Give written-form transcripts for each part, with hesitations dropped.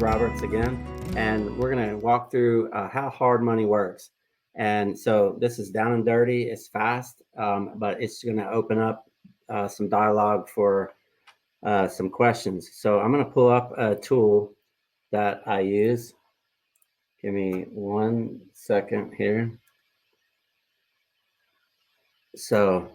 Roberts again, and we're going to walk through how hard money works. And so this is down and dirty. It's fast, but it's going to open up some dialogue for some questions. So I'm going to pull up a tool that I use. Give me 1 second here. So,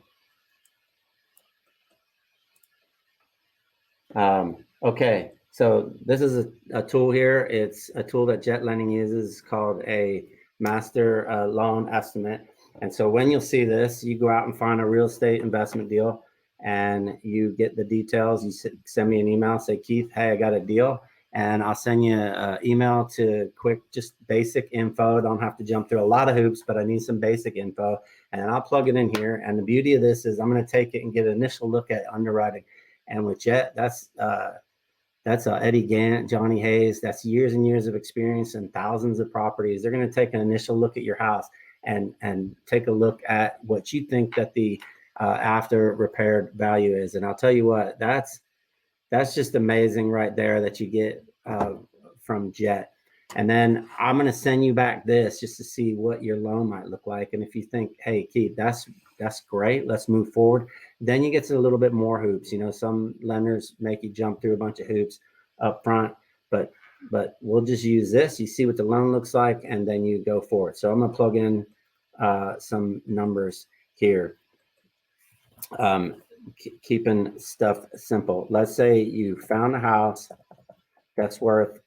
okay. So this is a tool here. It's a tool that Jet Lending uses called a master loan estimate. And so when you'll see this, you go out and find a real estate investment deal and you get the details. You send me an email, say, Keith, hey, I got a deal. And I'll send you an email to quick, just basic info. Don't have to jump through a lot of hoops, but I need some basic info. And I'll plug it in here. And the beauty of this is I'm going to take it and get an initial look at underwriting. And with Jet, that's Eddie Gant, Johnny Hayes. That's years and years of experience and thousands of properties. They're going to take an initial look at your house and take a look at what you think that the after repaired value is. And I'll tell you what, that's just amazing right there that you get from Jet. And then I'm going to send you back this just to see what your loan might look like. And if you think, hey, Keith, that's great, let's move forward. Then you get to a little bit more hoops. You know, some lenders make you jump through a bunch of hoops up front, but we'll just use this. You see what the loan looks like, and then you go forward. So I'm going to plug in some numbers here. Keeping stuff simple. Let's say you found a house that's worth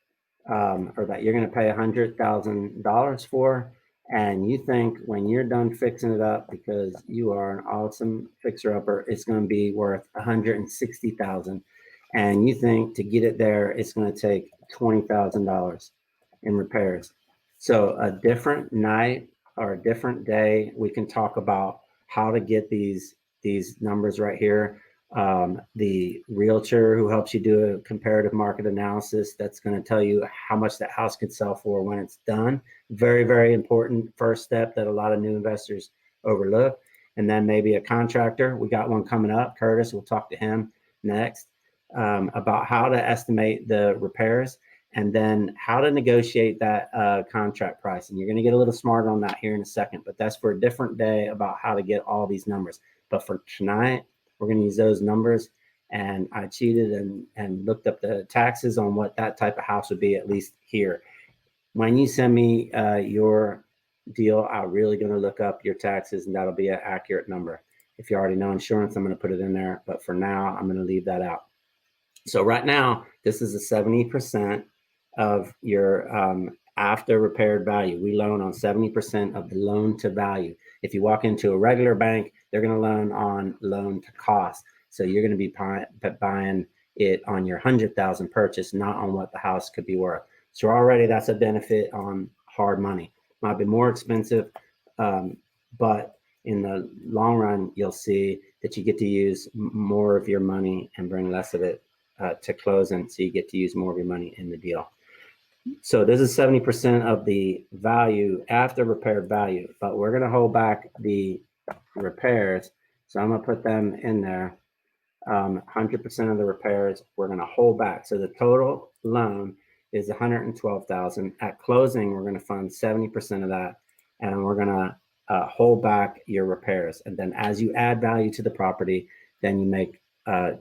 or that you're going to pay $100,000 for, and you think when you're done fixing it up, because you are an awesome fixer-upper, it's going to be worth $160,000, and you think to get it there, it's going to take $20,000 in repairs. So a different night or a different day, we can talk about how to get these numbers right here. The realtor who helps you do a comparative market analysis, that's going to tell you how much that house could sell for when it's done. Very, very important first step that a lot of new investors overlook. And then maybe a contractor. We got one coming up, Curtis. We'll talk to him next about how to estimate the repairs and then how to negotiate that contract price. And you're going to get a little smarter on that here in a second, but that's for a different day about how to get all these numbers. But for tonight, we're going to use those numbers. And I cheated and looked up the taxes on what that type of house would be, at least here. When you send me your deal, I'm really going to look up your taxes, and that'll be an accurate number. If you already know insurance, I'm going to put it in there. But for now, I'm going to leave that out. So right now, this is a 70% of your after repaired value. We loan on 70% of the loan to value. If you walk into a regular bank, they're going to loan on loan to cost. So you're going to be buying it on your 100,000 purchase, not on what the house could be worth. So already that's a benefit on hard money. Might be more expensive, but in the long run, you'll see that you get to use more of your money and bring less of it to closing. So you get to use more of your money in the deal. So this is 70% of the value after repaired value, but we're going to hold back the repairs. So I'm going to put them in there. 100% of the repairs we're going to hold back. So the total loan is 112,000. At closing, we're going to fund 70% of that, and we're going to hold back your repairs. And then as you add value to the property, then you make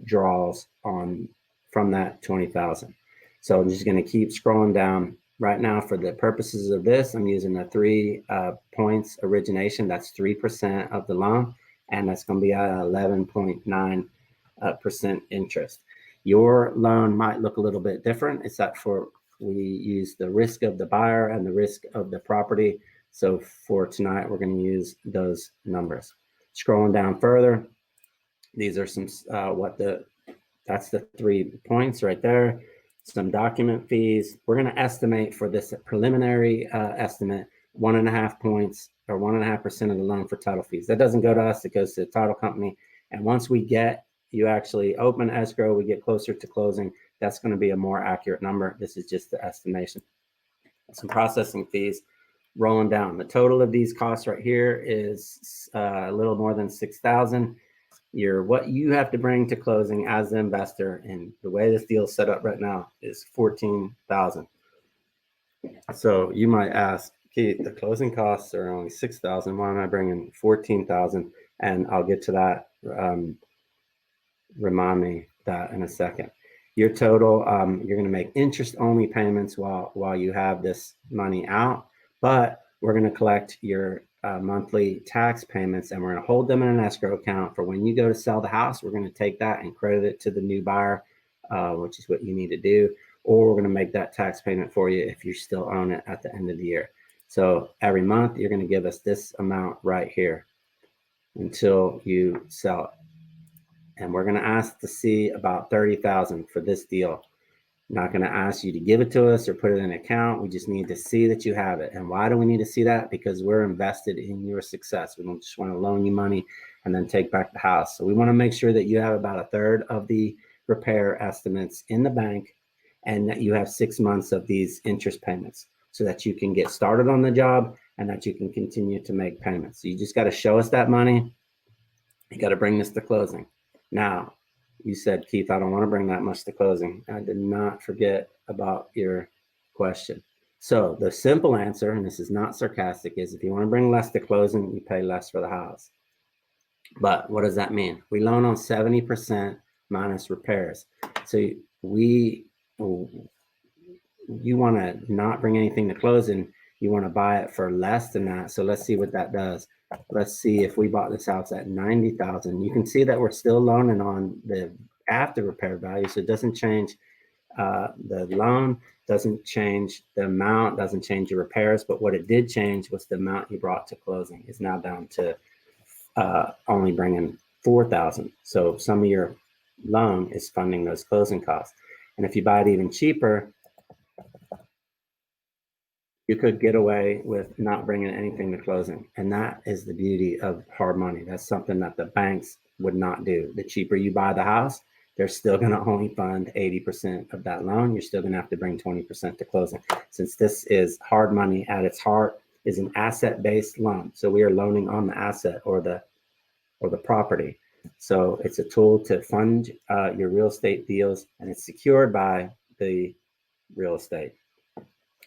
draws from that 20,000. So I'm just going to keep scrolling down. Right now, for the purposes of this, I'm using a 3 points origination. That's 3% of the loan, and that's going to be at 11.9% interest. Your loan might look a little bit different, except for we use the risk of the buyer and the risk of the property. So for tonight, we're going to use those numbers. Scrolling down further, these are some that's the 3 points right there. Some document fees. We're going to estimate for this preliminary estimate 1.5 points or 1.5% of the loan for title fees. That doesn't go to us, it goes to the title company. And once you actually open escrow, we get closer to closing, that's going to be a more accurate number. This is just the estimation. Some processing fees rolling down. The total of these costs right here is a little more than $6,000. what you have to bring to closing as an investor, and the way this deal is set up right now, is $14,000. So you might ask, Keith, the closing costs are only $6,000. Why am I bringing $14,000? And I'll get to that. Remind me that in a second. Your total, you're going to make interest-only payments while you have this money out, but we're going to collect your monthly tax payments, and we're going to hold them in an escrow account for when you go to sell the house. We're going to take that and credit it to the new buyer, which is what you need to do, or we're going to make that tax payment for you if you still own it at the end of the year. So every month, you're going to give us this amount right here until you sell it. And we're going to ask to see about $30,000 for this deal. Not going to ask you to give it to us or put it in an account. We just need to see that you have it. And why do we need to see that? Because we're invested in your success. We don't just want to loan you money and then take back the house. So we want to make sure that you have about a third of the repair estimates in the bank, and that you have 6 months of these interest payments so that you can get started on the job and that you can continue to make payments. So you just got to show us that money. You got to bring this to closing. Now, you said, Keith, I don't want to bring that much to closing. I did not forget about your question. So the simple answer, and this is not sarcastic, is if you want to bring less to closing, you pay less for the house. But what does that mean? We loan on 70% minus repairs. So you want to not bring anything to closing. You want to buy it for less than that. So let's see what that does. Let's see if we bought this house at $90,000. You can see that we're still loaning on the after repair value. So it doesn't change the loan, doesn't change the amount, doesn't change your repairs. But what it did change was the amount you brought to closing is now down to only bringing $4,000. So some of your loan is funding those closing costs. And if you buy it even cheaper, you could get away with not bringing anything to closing. And that is the beauty of hard money. That's something that the banks would not do. The cheaper you buy the house, they're still going to only fund 80% of that loan. You're still going to have to bring 20% to closing. Since this is hard money at its heart, is an asset-based loan. So we are loaning on the asset or the property. So it's a tool to fund your real estate deals, and it's secured by the real estate.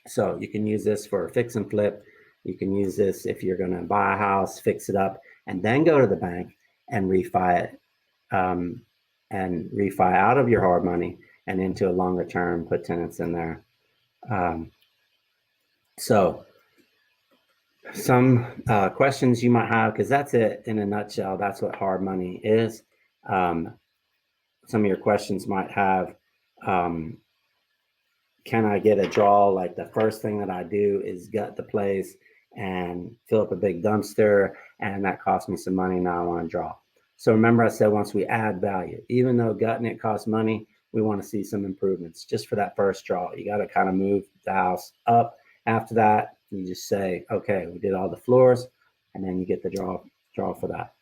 So you can use this for a fix and flip. You can use this if you're going to buy a house, fix it up, and then go to the bank and refi it, and refi out of your hard money and into a longer term, put tenants in there. So some questions you might have, because that's it in a nutshell. That's what hard money is. Some of your questions might have, can I get a draw? Like the first thing that I do is gut the place and fill up a big dumpster, and that costs me some money. Now I want to draw. So remember I said once we add value, even though gutting it costs money, we want to see some improvements just for that first draw. You got to kind of move the house up. After that, you just say, okay, we did all the floors, and then you get the draw for that.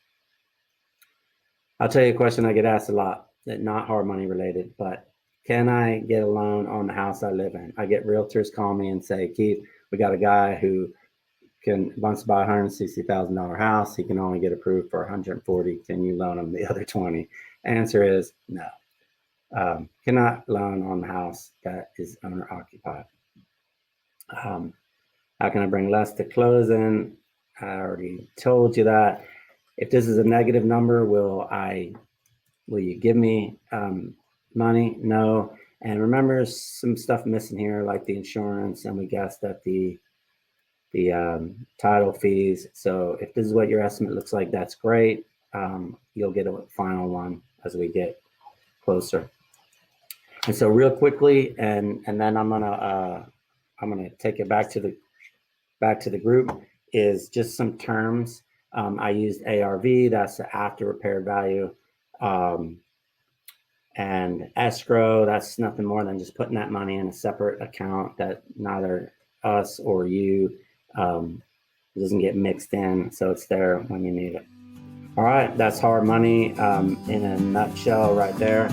I'll tell you a question I get asked a lot, that not hard money related, but can I get a loan on the house I live in? I get realtors call me and say, Keith, we got a guy who wants to buy a $160,000 house. He can only get approved for 140. Can you loan him the other 20? Answer is no. Cannot loan on the house that is owner occupied. How can I bring less to closing? I already told you that. If this is a negative number, will you give me money? No. And remember, some stuff missing here, like the insurance, and we guessed that the title fees. So if this is what your estimate looks like, that's great. You'll get a final one as we get closer. And so real quickly, and then I'm gonna take it back to the group, is just some terms. I used ARV, that's the after repair value. And escrow, that's nothing more than just putting that money in a separate account that neither us or you doesn't get mixed in, so it's there when you need it. All right, that's hard money in a nutshell right there.